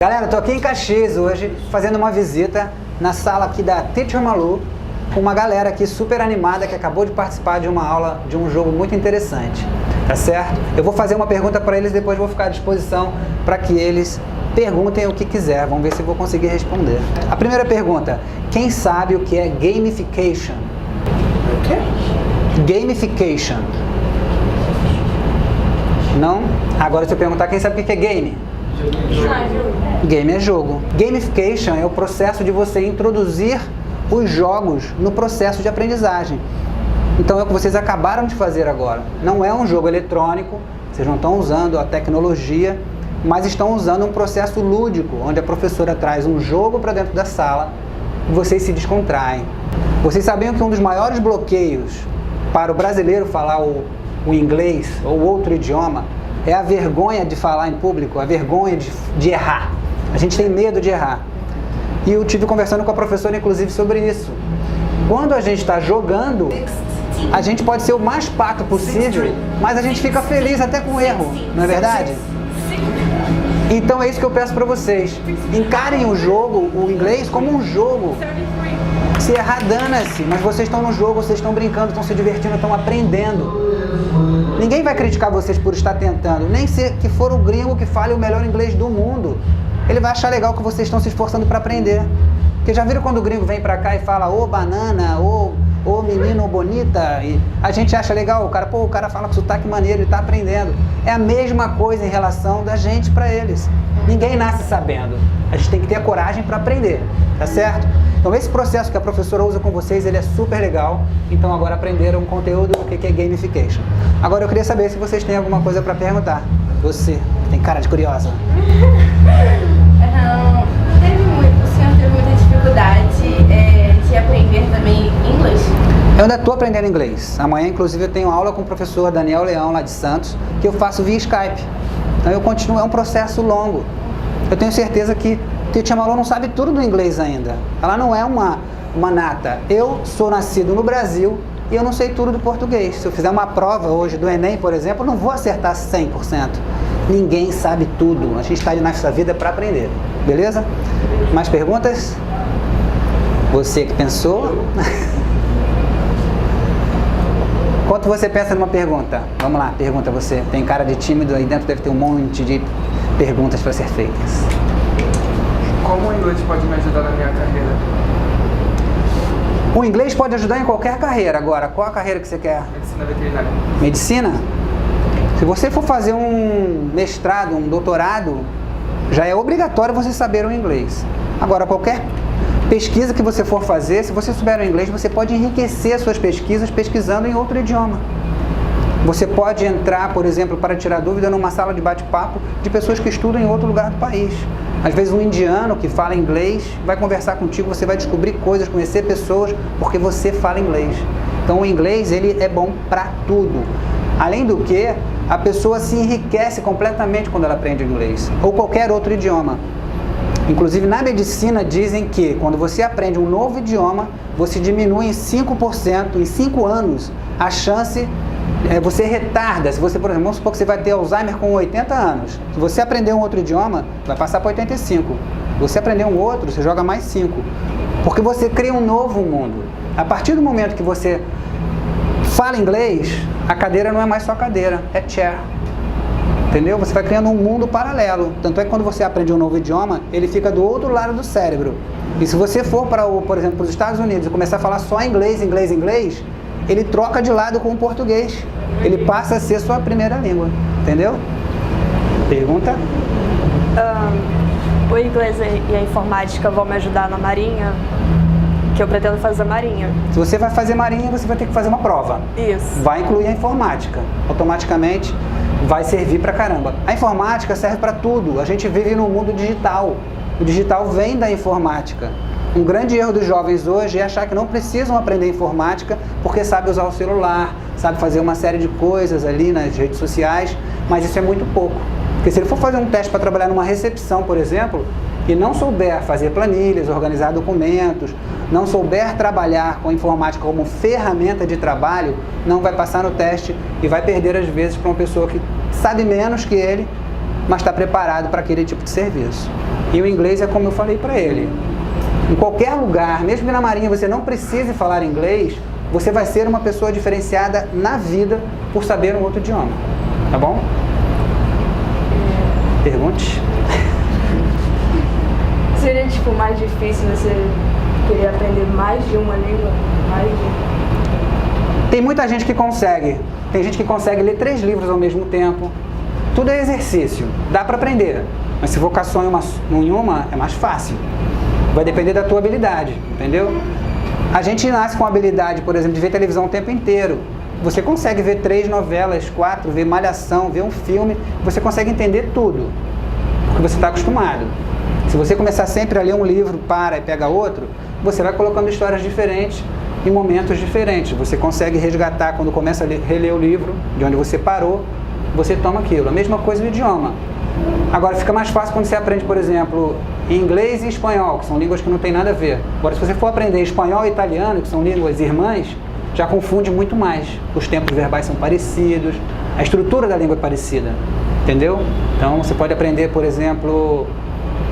Galera, tô aqui em Caxias hoje, fazendo uma visita na sala aqui da Teacher Malu, com uma galera aqui super animada que acabou de participar de uma aula de um jogo muito interessante, tá certo? Eu vou fazer uma pergunta para eles, depois vou ficar à disposição para que eles perguntem o que quiser, vamos ver se eu vou conseguir responder. A primeira pergunta, quem sabe o que é gamification? O quê? Gamification. Não? Agora se eu perguntar, quem sabe o que é game? Game é jogo. Gamification é o processo de você introduzir os jogos no processo de aprendizagem. Então é o que vocês acabaram de fazer agora. Não é um jogo eletrônico, vocês não estão usando a tecnologia, mas estão usando um processo lúdico, onde a professora traz um jogo para dentro da sala e vocês se descontraem. Vocês sabiam que um dos maiores bloqueios para o brasileiro falar o inglês ou outro idioma é a vergonha de falar em público, a vergonha de errar. A gente tem medo de errar. E eu estive conversando com a professora, inclusive, sobre isso. Quando a gente está jogando, a gente pode ser o mais pato possível, mas a gente fica feliz até com o erro, não é verdade? Então é isso que eu peço para vocês. Encarem o jogo, o inglês, como um jogo. Se errar, dana-se, mas vocês estão no jogo, vocês estão brincando, estão se divertindo, estão aprendendo. Ninguém vai criticar vocês por estar tentando, nem se que for o gringo que fale o melhor inglês do mundo. Ele vai achar legal que vocês estão se esforçando para aprender. Porque já viram quando o gringo vem pra cá e fala ô banana, ô menino bonita, e a gente acha legal, o cara fala com sotaque maneiro, ele tá aprendendo. É a mesma coisa em relação da gente para eles. Ninguém nasce sabendo. A gente tem que ter a coragem para aprender, tá certo? Então esse processo que a professora usa com vocês, ele é super legal. Então agora aprenderam um conteúdo do que é gamification. Agora eu queria saber se vocês têm alguma coisa para perguntar. Você, tem cara de curiosa. O senhor teve muita dificuldade de aprender também inglês? Eu ainda estou aprendendo inglês. Amanhã, inclusive, eu tenho aula com o professor Daniel Leão, lá de Santos, que eu faço via Skype. Então eu continuo, é um processo longo. Eu tenho certeza que Teacher Malu não sabe tudo do inglês ainda. Ela não é uma nata. Eu sou nascido no Brasil e eu não sei tudo do português. Se eu fizer uma prova hoje do Enem, por exemplo, eu não vou acertar 100%. Ninguém sabe tudo. A gente está nessa vida para aprender. Beleza? Mais perguntas? Você que pensou? Enquanto você pensa numa pergunta, vamos lá, pergunta você. Tem cara de tímido, aí dentro deve ter um monte de perguntas para ser feitas. Como o inglês pode me ajudar na minha carreira? O inglês pode ajudar em qualquer carreira. Agora, qual a carreira que você quer? Medicina veterinária. Medicina? Se você for fazer um mestrado, um doutorado, já é obrigatório você saber o inglês. Agora, qualquer pesquisa que você for fazer, se você souber o inglês, você pode enriquecer as suas pesquisas pesquisando em outro idioma. Você pode entrar, por exemplo, para tirar dúvida numa sala de bate-papo de pessoas que estudam em outro lugar do país. Às vezes um indiano que fala inglês vai conversar contigo, você vai descobrir coisas, conhecer pessoas, porque você fala inglês. Então o inglês, ele é bom para tudo. Além do que, a pessoa se enriquece completamente quando ela aprende inglês, ou qualquer outro idioma. Inclusive na medicina dizem que quando você aprende um novo idioma, você diminui em 5%, em 5 anos, a chance, você retarda. Se você, por exemplo, vamos supor que você vai ter Alzheimer com 80 anos. Se você aprender um outro idioma, vai passar para 85. Se você aprender um outro, você joga mais 5. Porque você cria um novo mundo. A partir do momento que você fala inglês, a cadeira não é mais só cadeira, é chair. Entendeu? Você vai criando um mundo paralelo. Tanto é que quando você aprende um novo idioma, ele fica do outro lado do cérebro. E se você for para, por exemplo, para os Estados Unidos e começar a falar só inglês, ele troca de lado com o português. Ele passa a ser sua primeira língua. Entendeu? Pergunta? O inglês e a informática vão me ajudar na marinha? Que eu pretendo fazer marinha. Se você vai fazer marinha, você vai ter que fazer uma prova. Isso. Vai incluir a informática. Automaticamente vai servir pra caramba. A informática serve para tudo. A gente vive num mundo digital. O digital vem da informática. Um grande erro dos jovens hoje é achar que não precisam aprender informática porque sabe usar o celular, sabe fazer uma série de coisas ali nas redes sociais, mas isso é muito pouco. Porque se ele for fazer um teste para trabalhar numa recepção, por exemplo, e não souber fazer planilhas, organizar documentos, não souber trabalhar com a informática como ferramenta de trabalho, não vai passar no teste e vai perder às vezes para uma pessoa que sabe menos que ele mas está preparado para aquele tipo de serviço. E o inglês é como eu falei para ele. Em qualquer lugar, mesmo que na Marinha você não precise falar inglês, você vai ser uma pessoa diferenciada na vida por saber um outro idioma. Tá bom? Pergunte. Seria, tipo, mais difícil você querer aprender mais de uma língua? Tem muita gente que consegue. Tem gente que consegue ler 3 livros ao mesmo tempo. Tudo é exercício. Dá para aprender. Mas se focar só em uma, é mais fácil. Vai depender da tua habilidade, entendeu? A gente nasce com a habilidade, por exemplo, de ver televisão o tempo inteiro. Você consegue ver 3 novelas, 4, ver Malhação, ver um filme, você consegue entender tudo, porque você está acostumado. Se você começar sempre a ler um livro, para e pega outro, você vai colocando histórias diferentes em momentos diferentes. Você consegue resgatar, quando começa a reler o livro, de onde você parou, você toma aquilo. A mesma coisa no idioma. Agora, fica mais fácil quando você aprende, por exemplo, inglês e espanhol, que são línguas que não tem nada a ver. Agora, se você for aprender espanhol e italiano, que são línguas irmãs, já confunde muito mais. Os tempos verbais são parecidos, a estrutura da língua é parecida, entendeu? Então, você pode aprender, por exemplo,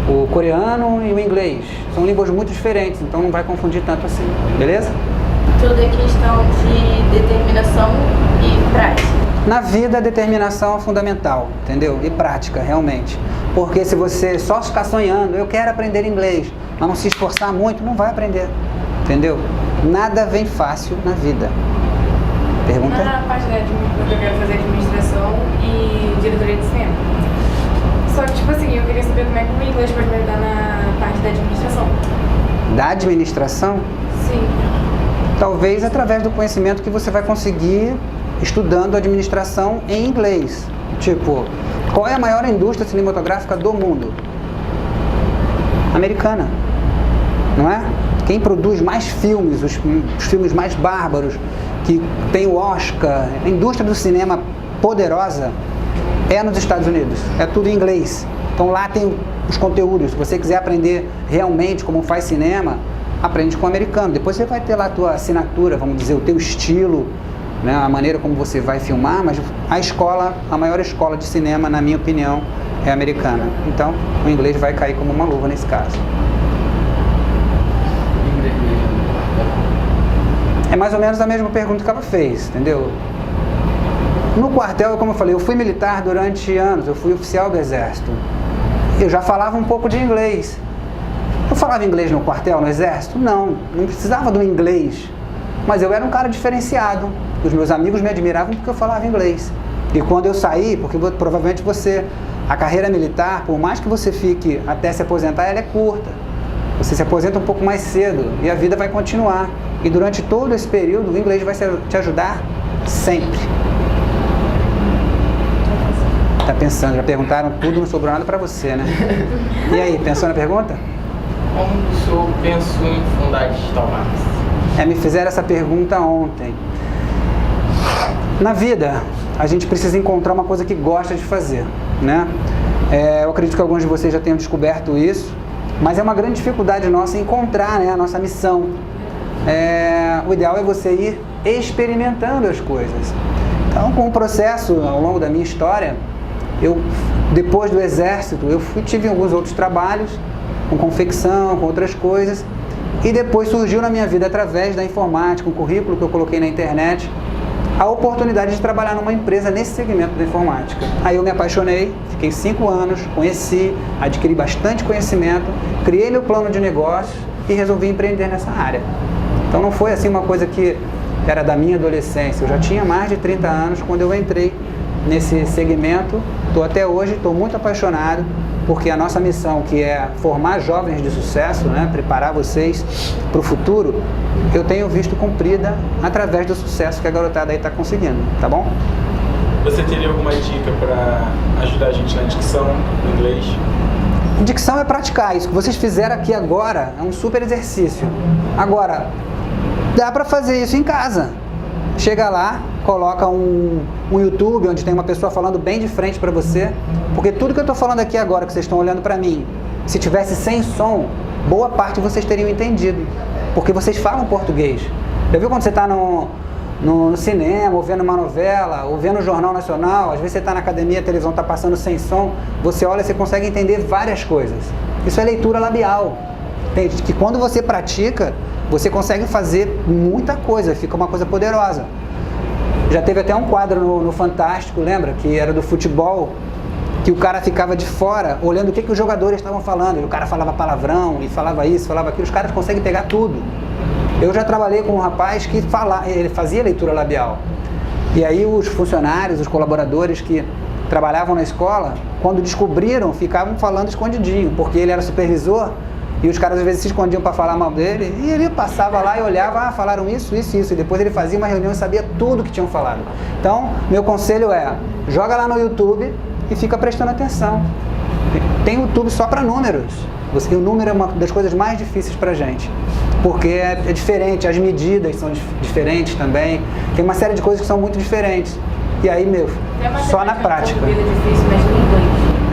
o coreano e o inglês. São línguas muito diferentes, então não vai confundir tanto assim, beleza? Tudo é questão de determinação e prática. Na vida, a determinação é fundamental, entendeu? E prática, realmente. Porque se você só ficar sonhando, eu quero aprender inglês, mas não se esforçar muito, não vai aprender, entendeu? Nada vem fácil na vida. Pergunta? Na parte da eu quero fazer administração e diretoria de cinema. Só que, tipo assim, eu queria saber como é que o inglês pode me ajudar na parte da administração. Da administração? Sim. Talvez através do conhecimento que você vai conseguir estudando administração em inglês. Tipo, qual é a maior indústria cinematográfica do mundo? Americana, não é? Quem produz mais filmes, os filmes mais bárbaros, que tem o Oscar, a indústria do cinema poderosa, é nos Estados Unidos. É tudo em inglês. Então lá tem os conteúdos. Se você quiser aprender realmente como faz cinema, aprende com o americano. Depois você vai ter lá a tua assinatura, vamos dizer, o teu estilo, né, a maneira como você vai filmar, mas a maior escola de cinema, na minha opinião, é americana. Então, o inglês vai cair como uma luva nesse caso. É mais ou menos a mesma pergunta que ela fez, entendeu? No quartel, como eu falei, eu fui militar durante anos, eu fui oficial do exército. Eu já falava um pouco de inglês. Eu falava inglês no quartel, no exército? Não precisava do inglês. Mas eu era um cara diferenciado. Os meus amigos me admiravam porque eu falava inglês. E quando eu saí, porque provavelmente a carreira militar, por mais que você fique até se aposentar, ela é curta. Você se aposenta um pouco mais cedo e a vida vai continuar. E durante todo esse período, o inglês vai te ajudar sempre. Tá pensando, já perguntaram tudo, não sobrou nada pra você, né? E aí, pensou na pergunta? Como o senhor pensou em fundar a Digital Marks? Me fizeram essa pergunta ontem. Na vida, a gente precisa encontrar uma coisa que gosta de fazer, né? Eu acredito que alguns de vocês já tenham descoberto isso, mas é uma grande dificuldade nossa encontrar, né, a nossa missão. O ideal é você ir experimentando as coisas. Então, com o processo, ao longo da minha história, depois do exército, tive alguns outros trabalhos, com confecção, com outras coisas, e depois surgiu na minha vida, através da informática, um currículo que eu coloquei na internet, a oportunidade de trabalhar numa empresa nesse segmento da informática. Aí eu me apaixonei, fiquei 5 anos, conheci, adquiri bastante conhecimento, criei meu plano de negócios e resolvi empreender nessa área. Então não foi assim uma coisa que era da minha adolescência, eu já tinha mais de 30 anos quando eu entrei nesse segmento, estou até hoje, estou muito apaixonado, porque a nossa missão, que é formar jovens de sucesso, né, preparar vocês para o futuro, eu tenho visto cumprida através do sucesso que a garotada aí está conseguindo, tá bom? Você teria alguma dica para ajudar a gente na dicção, no inglês? Dicção é praticar, isso que vocês fizeram aqui agora é um super exercício. Agora, dá para fazer isso em casa. Chega lá, coloca um YouTube onde tem uma pessoa falando bem de frente para você, porque tudo que eu estou falando aqui agora, que vocês estão olhando para mim, se tivesse sem som, boa parte vocês teriam entendido, porque vocês falam português. Já viu quando você está no cinema, ou vendo uma novela, ou vendo o Jornal Nacional. Às vezes você está na academia, a televisão está passando sem som, você olha e você consegue entender várias coisas. Isso é leitura labial. Entende? Que quando você pratica, você consegue fazer muita coisa, fica uma coisa poderosa. Já teve até um quadro no Fantástico, lembra? Que era do futebol, que o cara ficava de fora, olhando o que os jogadores estavam falando. E o cara falava palavrão, e falava isso, falava aquilo. Os caras conseguem pegar tudo. Eu já trabalhei com um rapaz que ele fazia leitura labial. E aí os funcionários, os colaboradores que trabalhavam na escola, quando descobriram, ficavam falando escondidinho, porque ele era supervisor, e os caras às vezes se escondiam para falar mal dele, e ele passava lá e olhava, falaram isso, isso, isso, e depois ele fazia uma reunião e sabia tudo que tinham falado. Então, meu conselho é, joga lá no YouTube e fica prestando atenção. Tem YouTube só para números. O número é uma das coisas mais difíceis para a gente, porque é diferente, as medidas são diferentes também, tem uma série de coisas que são muito diferentes. E aí, só na prática.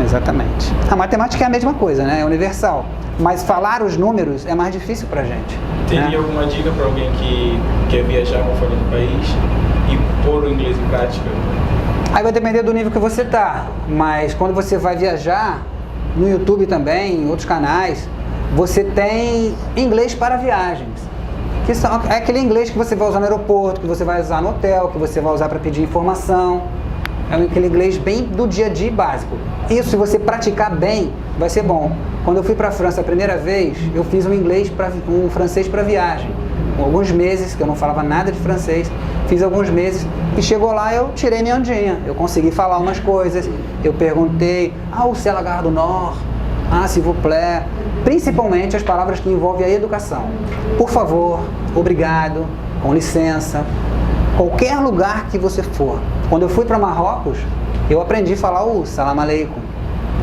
Exatamente. A matemática é a mesma coisa, né? É universal. Mas falar os números é mais difícil pra gente. Teria alguma dica para alguém que quer viajar fora do país e pôr o inglês em prática? Aí vai depender do nível que você tá. Mas quando você vai viajar, no YouTube também, em outros canais, você tem inglês para viagens. Que é aquele inglês que você vai usar no aeroporto, que você vai usar no hotel, que você vai usar para pedir informação. É aquele inglês bem do dia a dia básico. Isso, se você praticar bem, vai ser bom. Quando eu fui para a França a primeira vez, eu fiz um francês para viagem. Com alguns meses, que eu não falava nada de francês, fiz alguns meses e chegou lá eu tirei minha ondinha. Eu consegui falar umas coisas, eu perguntei, o c'est la gare du Nord, s'il vous plaît. Principalmente as palavras que envolvem a educação. Por favor, obrigado, com licença. Qualquer lugar que você for. Quando eu fui para Marrocos, eu aprendi a falar o salam aleikum,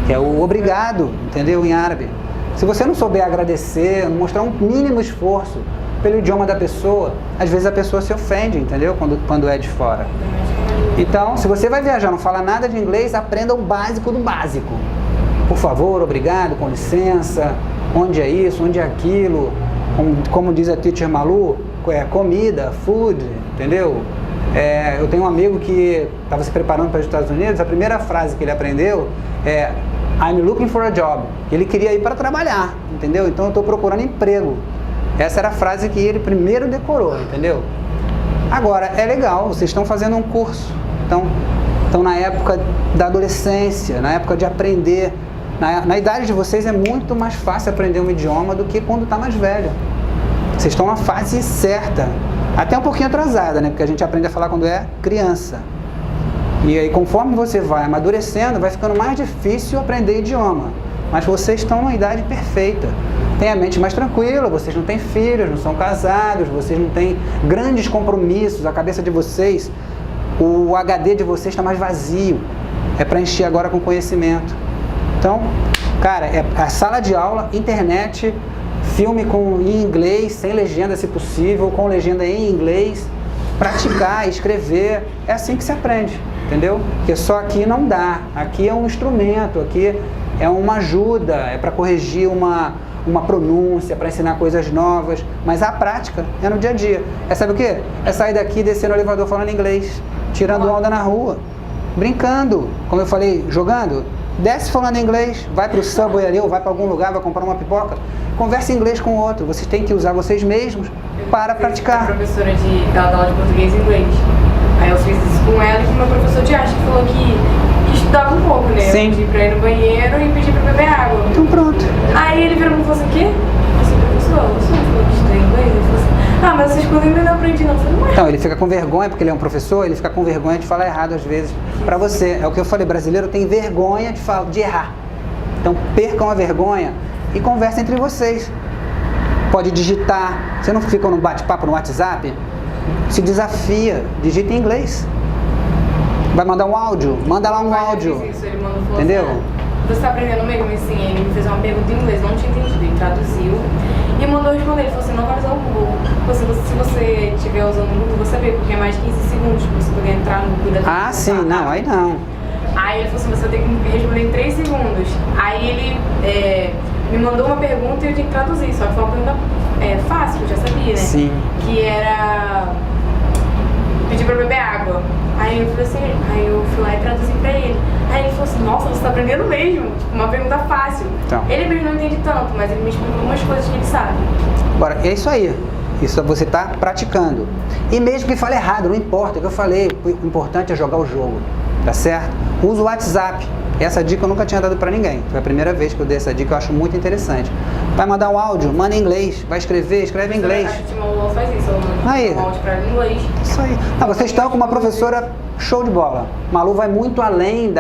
que é o obrigado, entendeu? Em árabe. Se você não souber agradecer, mostrar um mínimo esforço pelo idioma da pessoa, às vezes a pessoa se ofende, entendeu? Quando é de fora. Então, se você vai viajar, não fala nada de inglês, aprenda o básico do básico. Por favor, obrigado, com licença, onde é isso, onde é aquilo, como diz a teacher Malu, comida, food, entendeu? Eu tenho um amigo que estava se preparando para os Estados Unidos, a primeira frase que ele aprendeu é I'm looking for a job. Ele queria ir para trabalhar, entendeu? Então eu estou procurando emprego. Essa era a frase que ele primeiro decorou, entendeu? Agora, é legal, vocês estão fazendo um curso, então na época da adolescência, na época de aprender, na idade de vocês é muito mais fácil aprender um idioma do que quando está mais velho. Vocês estão na fase certa, até um pouquinho atrasada, né? Porque a gente aprende a falar quando é criança. E aí, conforme você vai amadurecendo, vai ficando mais difícil aprender idioma. Mas vocês estão numa idade perfeita. Tem a mente mais tranquila, vocês não têm filhos, não são casados, vocês não têm grandes compromissos, a cabeça de vocês, o HD de vocês está mais vazio. É para encher agora com conhecimento. Então, cara, é a sala de aula, internet, filme em inglês, sem legenda se possível, com legenda em inglês, praticar, escrever, é assim que se aprende, entendeu? Porque só aqui não dá, aqui é um instrumento, aqui é uma ajuda, é para corrigir uma pronúncia, para ensinar coisas novas, mas a prática é no dia a dia. Sabe o quê? É sair daqui, descer no elevador falando inglês, tirando onda na rua, brincando, como eu falei, jogando. Desce falando inglês, vai para o Subway ali, ou vai para algum lugar, vai comprar uma pipoca, conversa em inglês com o outro. Vocês têm que usar vocês mesmos para praticar. A professora ela dá aula de português e inglês. Aí eu fiz isso com ela e com meu professor de arte, que falou que estudava um pouco, né? Sim. Eu pedi para ir no banheiro e pedi para beber água. Então pronto. Aí ele virou e falou assim, o quê? Eu disse, professor, você não falou que estudei inglês? Ele falou assim, mas essas coisas ainda não aprendi não. Eu falei, ué. Então, ele fica com vergonha, porque ele é um professor, ele fica com vergonha de falar errado às vezes para você. É o que eu falei, brasileiro tem vergonha de errar. Então, percam a vergonha e conversem entre vocês. Pode digitar. Você não fica num bate-papo no WhatsApp? Se desafia, digita em inglês. Vai mandar um áudio? Manda lá um áudio. Isso, ele mandou, falou, entendeu? Você está aprendendo mesmo? Assim, ele me fez uma pergunta em inglês, não tinha entendido, ele traduziu e mandou responder. Ele falou assim, não vai usar o Google. Se você estiver usando o Google, você vê, porque é mais de 15 segundos para você poder entrar no Google. Sim, não, aí não. Aí ele falou assim, você tem que responder em 3 segundos. Aí ele me mandou uma pergunta e eu tinha que traduzir, só que foi uma pergunta fácil, eu já sabia, né? Sim. Que era... pra beber água. Aí eu falei assim, aí eu fui lá e traduzi pra ele. Aí ele falou assim, nossa, você tá aprendendo mesmo? Tipo, uma pergunta fácil. Então. Ele mesmo não entende tanto, mas ele me explicou algumas coisas que ele sabe. Agora, é isso aí. Isso você está praticando. E mesmo que fale errado, não importa, é o que eu falei. O importante é jogar o jogo, tá certo? Usa o WhatsApp. Essa dica eu nunca tinha dado para ninguém. Foi a primeira vez que eu dei essa dica, eu acho muito interessante. Vai mandar um áudio, manda em inglês. Vai escrever, escreve em inglês. A Timão faz isso, eu mando Aí. um áudio pra ela em inglês. Isso aí. Ah, vocês estão com uma professora show de bola. Malu vai muito além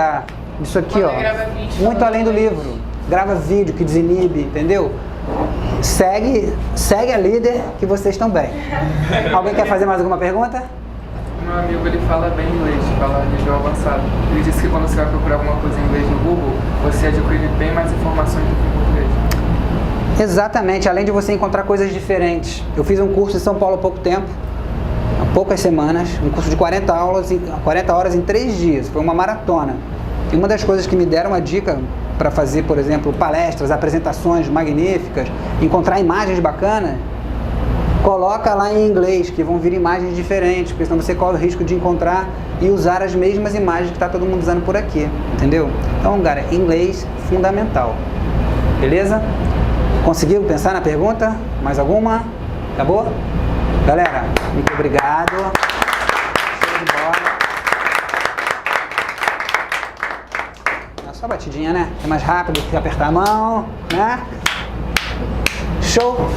disso aqui, ó. Manda, grava vídeo, Muito além do livro. Grava vídeo que desinibe, entendeu? Segue a líder que vocês estão bem. Alguém quer fazer mais alguma pergunta? Meu amigo, ele fala bem inglês, fala nível avançado. Ele disse que quando você vai procurar alguma coisa em inglês no Google, você adquire bem mais informações do que em português. Exatamente, além de você encontrar coisas diferentes. Eu fiz um curso em São Paulo há pouco tempo, há poucas semanas, um curso de 40 horas em 3 dias, foi uma maratona. E uma das coisas que me deram uma dica para fazer, por exemplo, palestras, apresentações magníficas, encontrar imagens bacanas, coloca lá em inglês, que vão vir imagens diferentes, porque senão você corre o risco de encontrar e usar as mesmas imagens que está todo mundo usando por aqui, entendeu? Então, cara, inglês fundamental. Beleza? Conseguiu pensar na pergunta? Mais alguma? Acabou? Galera, muito obrigado. Show de bola. É só batidinha, né? É mais rápido que apertar a mão, né? Show!